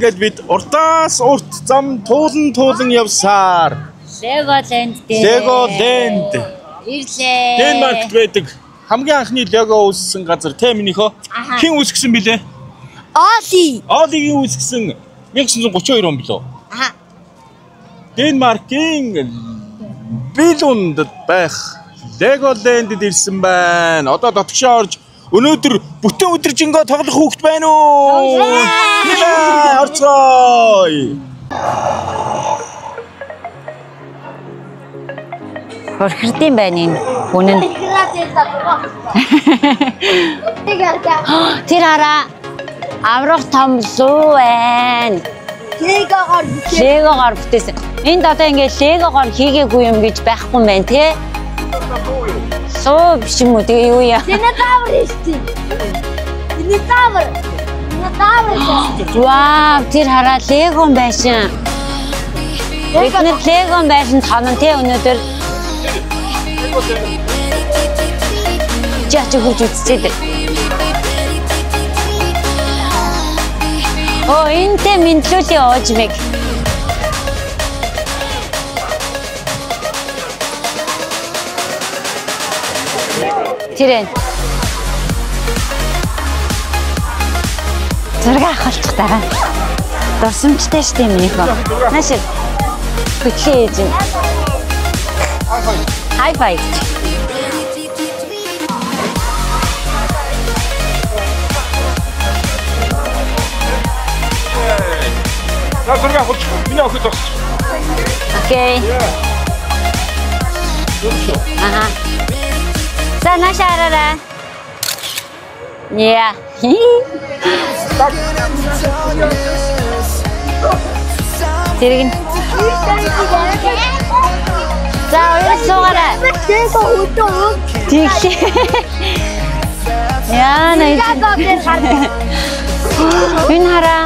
ингээд бид уртаас урт зам туулан явсаар. Legoland. Ирлээ. Денмаркт байдаг хамгийн анхны лего үүссэн газар тийм минийхөө. Хэн үүсгэсэн бilé? Олигийн үүсгэсэн 1932 он билүү? Денмаркийн Биллунд байх Legoland-д ирсэн байна. Одоо дотгошоо орж өнөөдөр бүтэн өдржингөө тоглох хүүхэд байна уу? Орцгоё. Хорхирдсан байна энэ хүн нь. Тэр хараа аврах том луу байна. Легогоор бүтээсэн. Энд одоо ингээд легогоор хийгээгүй юм гэж байхгүй юм байна те. Суу биш юм уу тэгээ юу яа? Динозавр шүү. Динозавр. Вау, тэр хараа лего байсан. Бид нэг лего байсан танан те өнөөдөр. Жаач хурж үзчихээ. Оо, энтэй мэдлүүлийн оожмэг. Тэрэн. Зураг авахчих таа. Дурсамжтай шүү дээ минийхөө. Наашир. Хөтлөө ээж. High five. На зураг авах. Миний охид бас. Окей. Ага. За нашаараа. Yeah. Тэрэг. За хоёр суугаарай. Тийш. Яа нэ. Энэ хараа.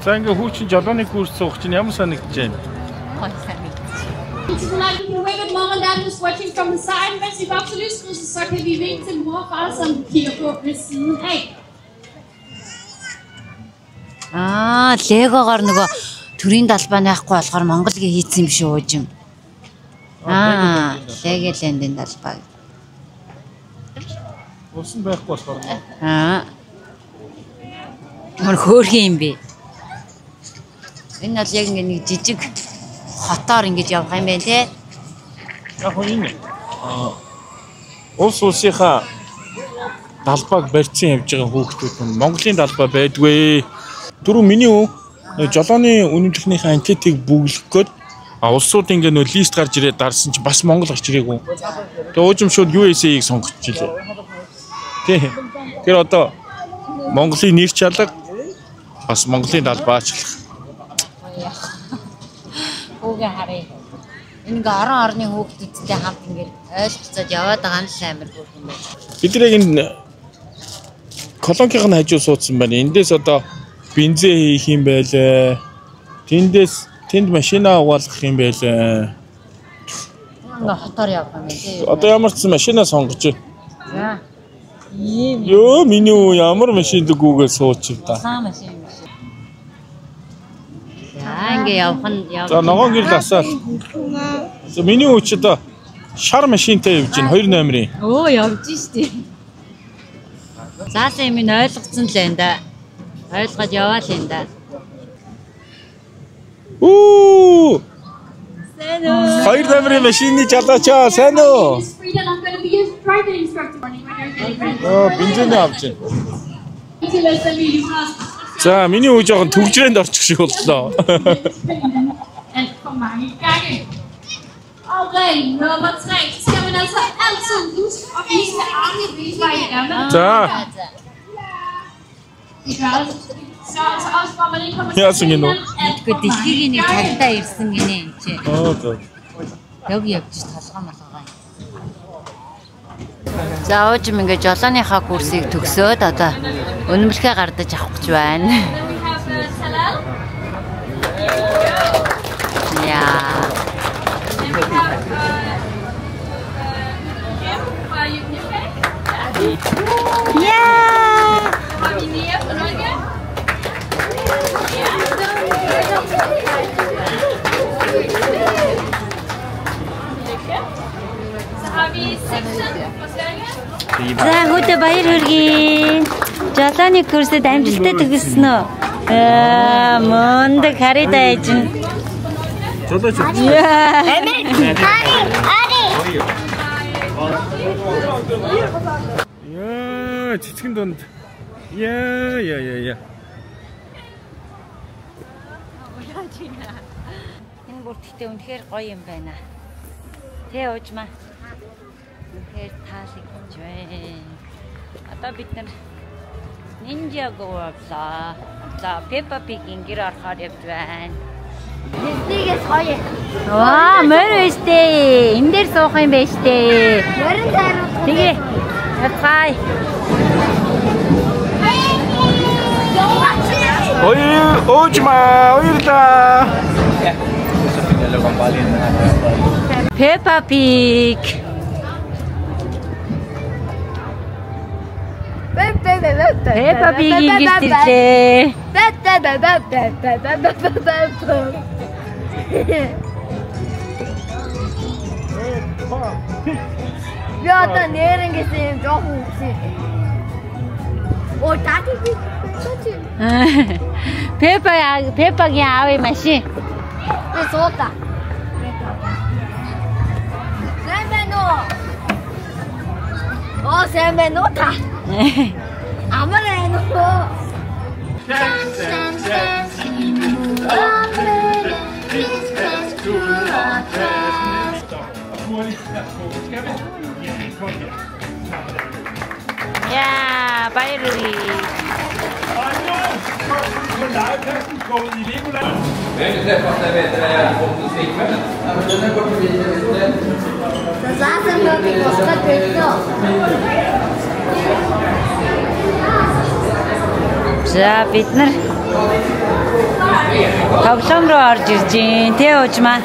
За ингээ хүүчин жолооны курс суух чинь ямар санагдаж байна? Mom and dad just watching from the side, mens vi bare absolut skulle så kan vi vinke til mor og far som kigger på siden af. Легогоор нөгөө төрийн далбааны ахгүй болохоор Монголгийн хийцэн юм шүү өөжим. Legoland-ийн далбаа. Усан байхгүй болохоор. Мөр хөөрхөн юм бэ. Энэ бол яг нэг жижиг хотоор ингэж явах юм байна те. Яг энэ. Улс улсынхаа далбааг барьцсан явж байгаа хүүхдүүд нь Монголын далбаа байдгүй. Түрүү миний жолооны үнэмлэхнийхээ антитыг бүглэх гээд улсууд ингээ нөө лист гарч ирээд дарсан чи бас Монгол гарч ирээгүй. Тэгээ уужим шууд USA-ийг сонгочихжээ. Тий. Тэр одоо Монголын нэр чалга бас Монголын талбайчлах. Хүүгээ харъя. Ингээ орон орны хүүхдүүдтэй хамт ингээ ойлцоод яваад байгаа нь амар бүр юм байна. Бид нэг энэ колонкийн хажуу суудсан байна. Эндээс одоо бензин хийх юм байлаа. Тэнд машина угаалгах юм байлаа. Ингээ хотоор явах юм тий. Одоо ямар ч машина сонгож байна. За. Ийм Ёо миний уу ямар машин дгүүгээ суучих та. сайн машин юм шиг. За ингээ явах нь За ногоон гэрэл асаад. За миний уу ч одоо шар машинтай явж байна 2 номерын. Өө явж штий. Заасан юм ойлгоцсон л энэ да. Ойлгоод яваа л энэ да. Уу! Сайн уу? 2 номерын машины жалаачаа сайн уу? Miss Frida, I'm going to be your driving instructor when you're getting ready. Бензин авч байна. To listen to you ask. За миний уу жоохон төгжрээнд орчих шиг боллоо. And kom maar in kijken. Okay, nummer 3. Så skal man altså altid huske at vise armene waar je er med. За I gør det. Så også hvor man ikke kommer Ja, så gino. Гэхдээ дэлхийг нэг талдаа ирсэн гинэ энэ чи. за. Яг явж толгой малгай. За өөжим ингээ жолооныхаа курсыг төгсөөд одоо өнөмлөхөө гардаж авах гэж байна. Then we have Salal. Яа. And we have Kim fra UK. Яа. Så har vi Nia fra Norge. Så har vi Sixten fra Sverige. За хөдөө баяр хүргэе. Жолооны курсэд амжилттай төгссөн үү? Мундаг харидаа ээжин. Жолооч. Яа. Яа, цэцгэн донд. Яа. Энэ бүртгэхдээ үнэхээр гоё юм байна. Тэ уужмаа. Үнэхээр таалагдж байна. Одоо бид нар Ninjago авлаа. За Peppa Pig-ийн гэр орохоор явж байна. Диснийгээс гоё. Ваа, мөр өстэй. Энд дээр суух юм байна штэ. Мөрөн тайруулах. Тэгээ. Хацай. Ой, оожма, ойлаа. Peppa Pig. Peppa Pig-ийн гэр тэрлээ. Би одоо нэрнгэсэн юм жоохон үгүй. Оо тати би. Peppa-гийн аавын машин. Би суута. Сайн байна уу? Оо сайн байна уу та? Амар байна уу? Ja, баяр хүргэе. Заасан би босгоод байсан. За бид нар тоглоом руу орж ирж гин. Тэ уужмаа.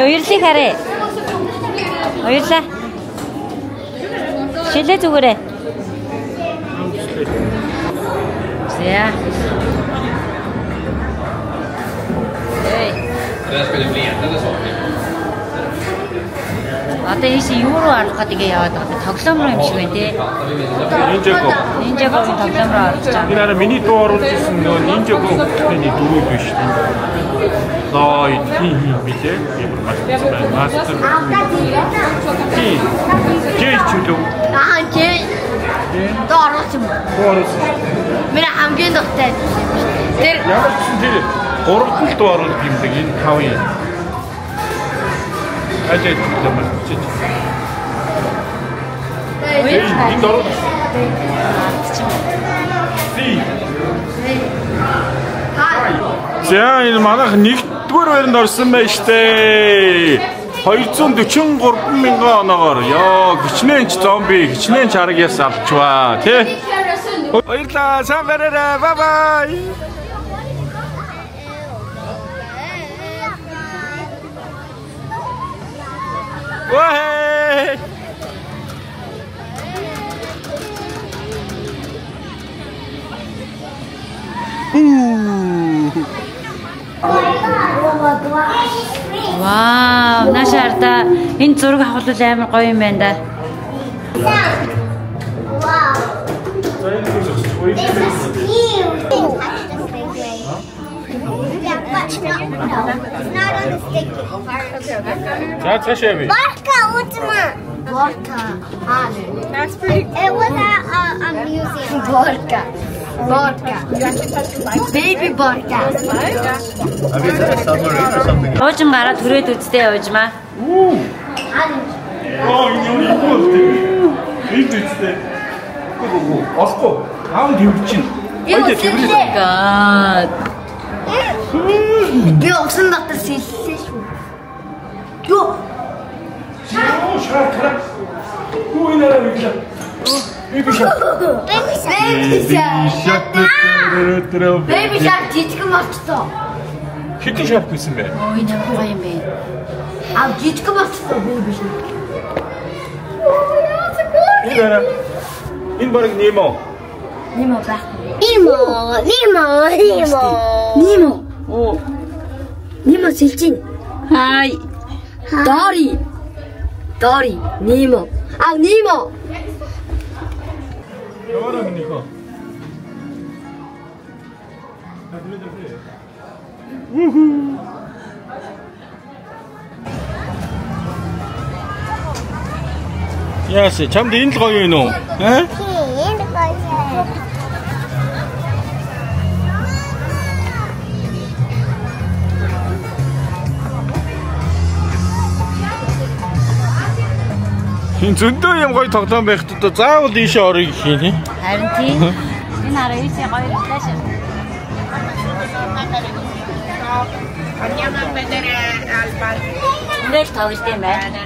Уярлыг харъя. Уярлаа. Шилээ зүгээрээ. За. Эй. Одоо ийш юу руу арах гэдгээ яваад байгаа. Тоглоом руу юм шиг байна тий. Ninjago тоглоом руу орж байгаа. Энэ миний дуу оруулсан нөгөө Ninjago-ны дөрөв биш. Лой битээ. Мастер. Жийч үү? Жий. Доорч юм. Миний хамгийн дуртай. Тэр Ямар ч тэр 3 дуу оруулах юмдаг энэ 5 юм. Ажид юм чи. Энд ороод. За энэ манайх 1-р байранд орсон байж тээ. 243 мянган оноогоор ёо гिचнэн ч зомби гिचнэн ч аргаас авчваа тий. Баярлалаа сайн бараарай бай бай. Ваа. Вау, нашаарда энэ зураг авахлал амар гоё юм байна да. Vodka, ultima. Vodka. That's pretty cool. It was at a museum. Vodka. Vodka. Baby vodka. Have you seen a submarine or something? Оожин гараад түрээд үзтээ оожмаа. Энэ юу болтой. Энд үстэй. Гүү. Оско. Аав дэвчин. Ойд тэврээ. God. Би огсон дотор сэллээ шүү. Юу? Шаркара. Гүү энэ арай бичлээ. Baby shark. Baby shark жижигэн болчихсон. Хэдэн shark байсан бэ? Ой, энэ гоё юм бэ. Жижигэн болчихсон baby shark. Энэ баг Немо. Немо байх. Немо. Оо. Немо сэлжин. Хай. Дори. Немо. Немо. Яваараа минийхөө. Яасе чамд энэ л гоё юм уу? Аа? Энэ гоё. Хин зөндөө юм гоё тоглоом байхдаа заавал ийшээ орё гэх юм тий. Харин тийм. Энэ арай ийшээ гоё флаш. Нэг тоглолт юм байна.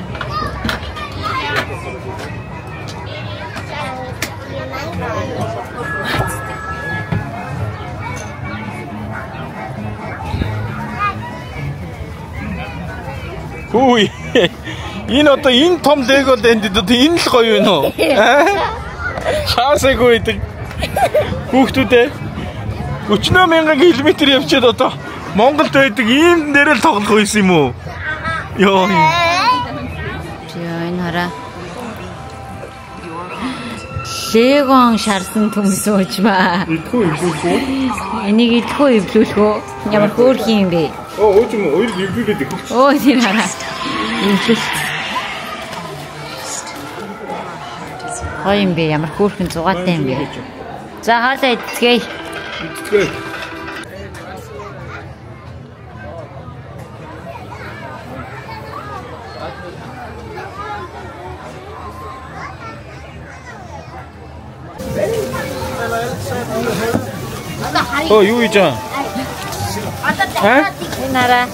Хүй. Энэ одоо энэ том лего дэнд энэ л гоё юм уу? Хаасаагүй гэдэг. Хүүхдүүдээ 40 мянган километр явчаад одоо Монголд байдаг ийм нэрэл тоглох байсан юм уу? Йоо. Энэ хараа. Легон шарсан төмс уужмаа. Идэхгүй эвлүүлэх үү? Энийг идэхгүй эвлүүлэх үү? Ямар хөөрх юм бэ? Ууж юм уу? Хоёр эвлүүлээд их. Өө тийм хараа. Эвлүүл. Гоё юм бэ? Ямар хөөрхөн зугаатай юм бэ? За хаалаа идцгээе. Идцгээе. Юу ийж аа? Энэ хараа.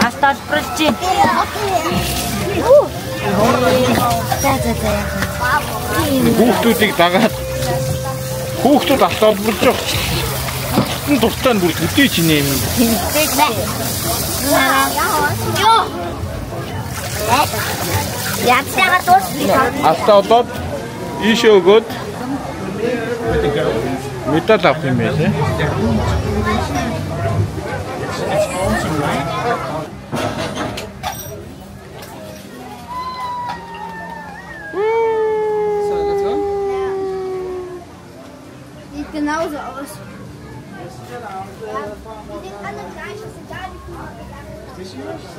Астад прочи. Хүүхдүүдийг дагаад хүүхдүүд автаад бүрж явах. Энэ дуртай нь бүр төдий чинь юм. Ятсага дуусна. Автаад ийшээ өгөөд медаль авах юм байна. Genauso aus.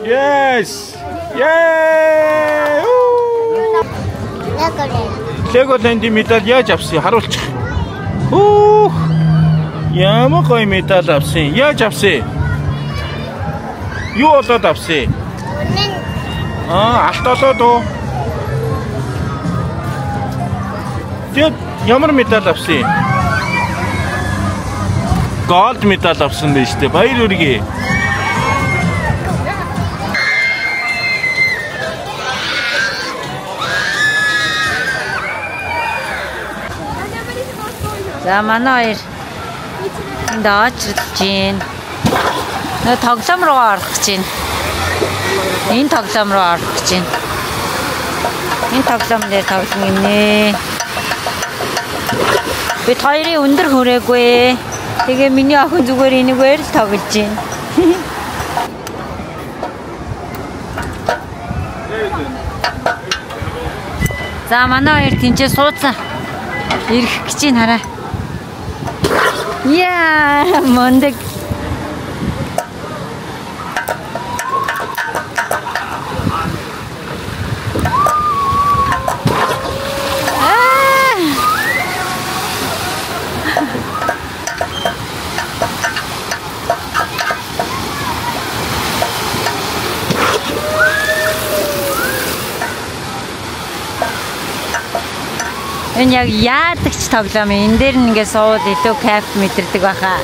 Yes! Yeah! Лего дэнд медаль яаж авсан? Харуулчих. Хөөх! Ямар гоё медаль авсан. Яаж авсан? Юу болоод авсан? Алт олоод уу? Тэгээд ямар медаль авсан юм? Gold медаль авсан байж тээ. Баяр хүргэе. За манай хоёр энд очирч байна. Нөө тоглоом руу орох гэж байна. Энэ тоглоом руу орох гэж байна. Энэ тоглоом дээр тоглоно гинэ. Бид хоёрын өндөр хүрээгүй. Тэгээ миний охин зүгээр энэгээр л тоглож байна. За манай хоёр тэнцээ суудсан. Ирэх гэж байна хараа. Яа, мондөг. Энэ яг яадаг ч тоглоом энэ дээр нэгээ суул илүү кайф мэдэрдэг байхаа.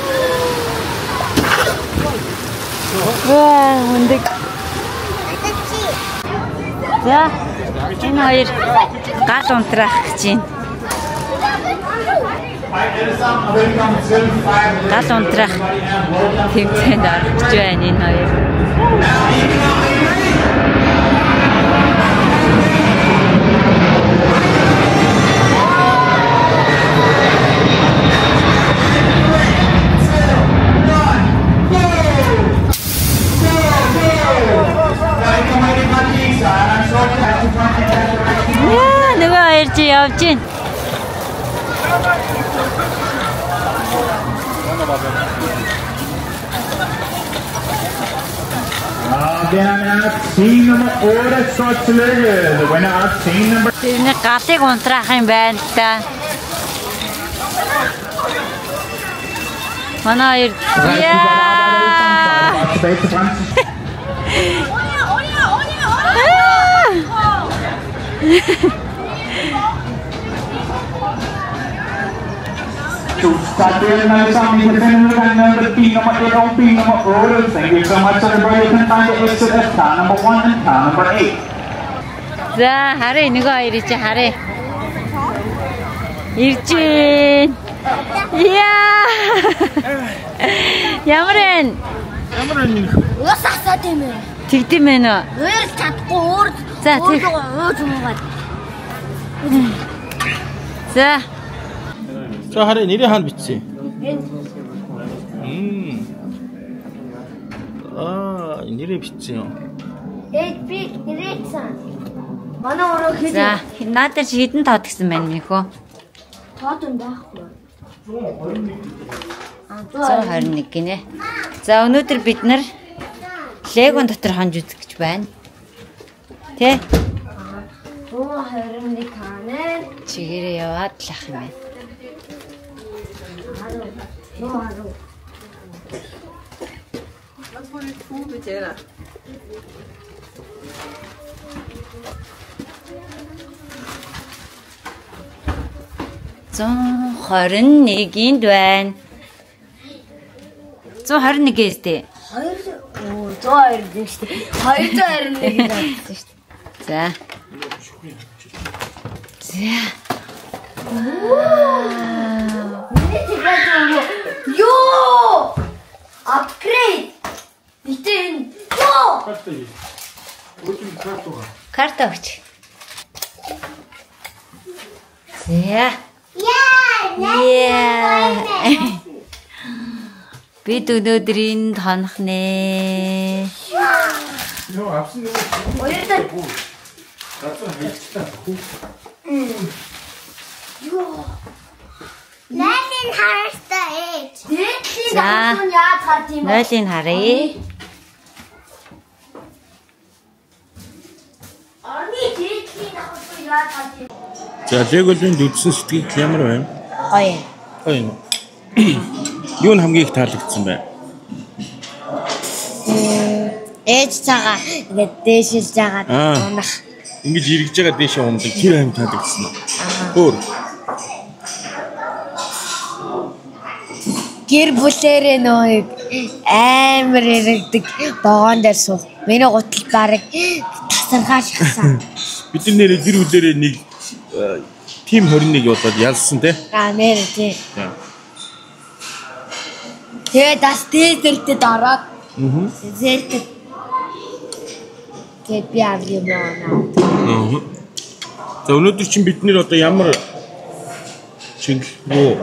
Ваа, өндөг. За, энэ хоёр гал унтраах гэж байна. Гал унтраах тэмцээнд орох гэж байна энэ хоёр. Нөгөө хоёр чи явж байна. Тэрний галыг унтраах юм байна л да. Манай хоёр За хараа нөгөө хоёрыг чи хараа. Ирж байна. Яа. Ямар вэ? Ус асаад юм ээ. Тэгдэм ээ нөө. Өөр чадахгүй өөр. За тэг. Ууж муугаад. За. За хараа нэрээ хаана бичсэн? Нэрээ бичсэн юм. HP Ирээсэн. Манай өрөө хэд? За, надад чи хэдэн тоод гисэн байна нөхөө? Тоод юм байхгүй. 121 гинэ. За, өнөөдөр бид нар Легон дотор хонж үзэх гэж байна. Тэ? 121 ханаа. Чигээрээ яваад л ах юм байна. Wat voor dit voel betekent? Зон 21-нд байна. 121-ээс дээ. 102 дээ шүү дээ. 221 гэсэн шүү дээ. За. За. Ёо! Апгрейд. Битэн. Ёо! Карта өгч. За. Яа. Бид өнөөдрийн тонох нэ. Ёо, авсан юм. Хоёрдаа. Ёо. Нэлин харстай ээж. Дээдлийн авсан яаж хат юм бэ? Нойлын харъя. Арми дээдлийн авсан яаж хат юм? За, Леголинд үдсэн сэтгэл ямар байна? Гоё. Гоё. Юу нь хамгийн их таалагдсан бэ? Ээж цагаа ингээд дээшилж байгаа унах. Ингэж эргэж байгаа дээшээ ундаг тэр аим таалагдсан уу? Өөр. гэр бүлээрээ нөө амар яригдаг догоон дээр суух. Миний гутал бараг тасаргаашсан. Бид нэрээ гэр бүлээрээ нэг тим 21 болоод ялсан те. Нэрээ тий. Тэгээд бас дээртэд ороод. Зэртэд. Тэгээд би авъя маа. За өнөөдөр чинь бид нэр одоо ямар чиглэлгүй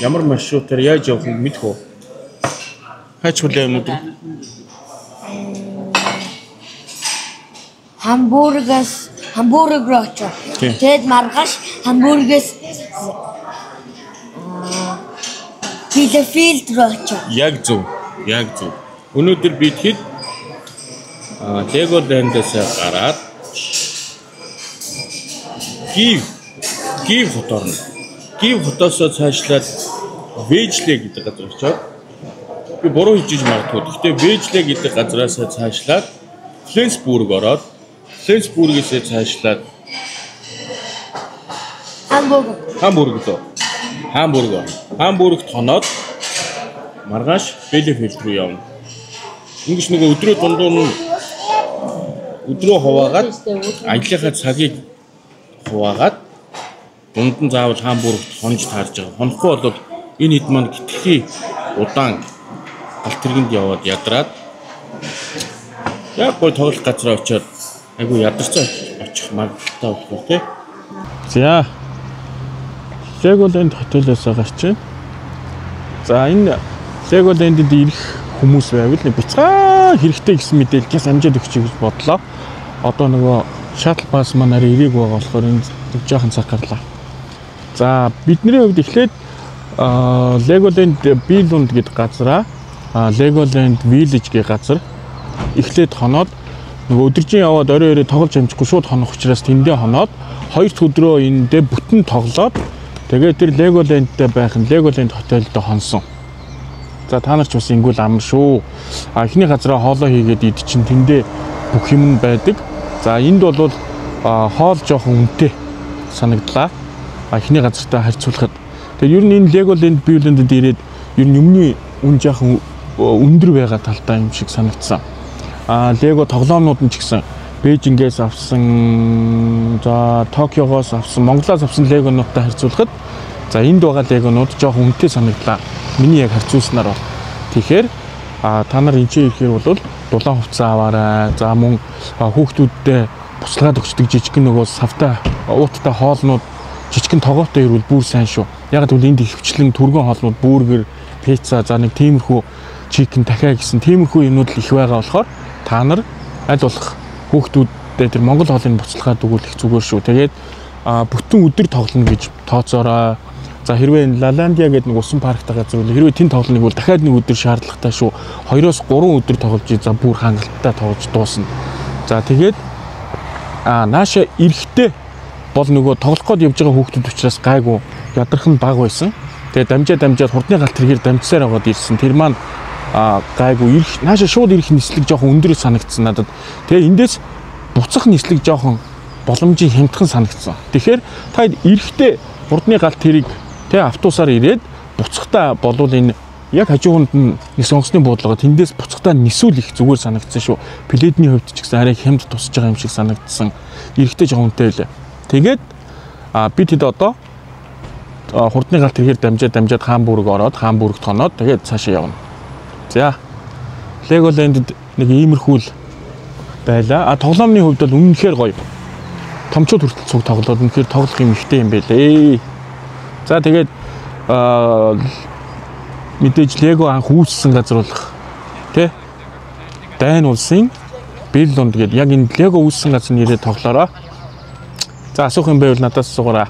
ямар маршрутаар яаж явах юм мэдэх үү? Хаач хүлээ өнөөдөр? Хамбург руу очоо. Тэгээд маргааш Хамбургээс Билефилд руу очоо. Яг зөв. Өнөөдөр бид хэд Леголэндээс гараад Киев хот орно. Киев хотоос цаашлаад Вежле гэдэг газар очоод би буруу хийж магадгүй. Гэхдээ Вежле гэдэг газраас цаашлаад Фленсбург ороод Фленсбургээс цаашлаад Хамбургт хоноод маргааш Билефилд руу явна. Ингэж нөгөө өдрөө дундуур нь өдрөө хуваагаад ажлынхаа цагийг хуваагаад дунд нь заавал Хамбургт хонж таарж байгаа. Хонохгүй бол энэ хэд маань хитрхи удаан алт тэргэнд яваад ядраад яг гой тоглох газар очиод айгу ядарч очих магадaltaй болох тий. За Legoland хотелоос гарч байна. За энэ Legoland-д ирэх хүмүүс байвал бяцхан хэрэгтэй гэсэн мэдээлэлээс амжаад өгч гэж бодлоо. Одоо нөгөө shuttle bus манаар ирээг байгаа болохоор энэ жоохон цаг гарлаа. За бидний хувьд эхлээд Legoland Billund гэдэг газараа Legoland Village гэх газар эхлээд хоноод нөгөө өдөржин яваад орой тоглож амжихгүй шууд хонох учраас тэндээ хоноод 2 дахь өдрөө эндээ бүтэн тоглоод тэгээд тэр Legoland-д байх нь Legoland хотелд хонсон. За та нар ч бас ингүүл амар шүү. Эхний газараа хоолоо хийгээд ид чинь тэндээ бүх юм байдаг. За энд бол хоол жоохон үнэтэй санагдлаа. Эхний газартаа харьцуулахад. Тэгээд ер нь энэ Legoland Billund-д ирээд ер нь юмны үн жоохон өндөр байгаа талтай юм шиг санагдсан. Лего тоглоомнууд нь ч гэсэн Бээжингээс авсан, за Токиогоос авсан, Монголоос авсан легонуудтай харьцуулахад за энд байгаа легонууд жоохон үнэтэй санагдлаа. Миний яг харьцуулснаар бол. Тэгэхээр та нар энэ чинь ирэхээр бол дулаан хувцас аваарай. За мөн хүүхдүүдтэй буцалгаад өгчдөг жижигхэн нөгөө савтай ууттай хоолнууд жижигхэн тогоотой ирвэл бүр сайн шүү. Яг гэвэл энд ихвчлэн түргэн хоолнууд бургер, пицца, за нэг тиймэрхүү чикен дахиа гэсэн тиймэрхүү юмнууд л их байгаа болохоор та нар аль болох хүүхдүүдтэй тэр Монгол хоолыг буцалгаад өгөх зүгээр шүү. Тэгээд бүтэн өдөр тоглоно гэж тооцоорой. За хэрвээ Лаландиа гэдэг нэг усан парктай газар бол хэрвээ тэнд тоглоныг бол дахиад нэг өдөр шаардлагатай шүү. 2-3 өдөр тоглож за бүр хангалттай тоглож дуусна. За тэгээд нааша эрэхтэй бол нөгөө тоглох гээд явж байгаа хүүхдүүд учраас гайгүй ядархан баг байсан. Тэгээд дамжаад хурдны галт тэргээр дамжсаар аваад ирсэн. Тэр маань гайгүй ирэх нааша шууд ирэх нислэг жоохон өндөр санагдсан надад. Тэгээ эндээс буцах нислэг жоохон боломжийн хямдхан санагдсан. Тэгэхээр та эрэхтэй хурдны галт тэрийг автобусаар ирээд буцахтаа болвол энэ яг хажууганд нь нэг сонгосны буудлага тэндээс буцахтаа нисүүл их зүгээр санагдсан шүү. Пледний хувьд ч гэсэн арай хямд тусаж байгаа юм шиг санагдсан. Эрэхтэй жоохон үнэтэй байлаа. Тэгээд би тэд одоо хурдны галт тэргээр дамжаад Хамбург ороод Хамбургт хоноод тэгээд цаашаа явна. За Legoland-д нэг иймэрхүү л байлаа. Тоглоомны хувьд бол үнэнхээр гоё. Томчууд хүртэл цуг тоглоод үнэхээр тоглох юм ихтэй юм байлээ. За тэгээд мэдээж Lego анх үүссэн газар болох тий Дайн улсын Billund гэдэг яг энэ Lego үүссэн газар нэрээ тоглоорой. За асуух юм байвал надаас асуугаарай.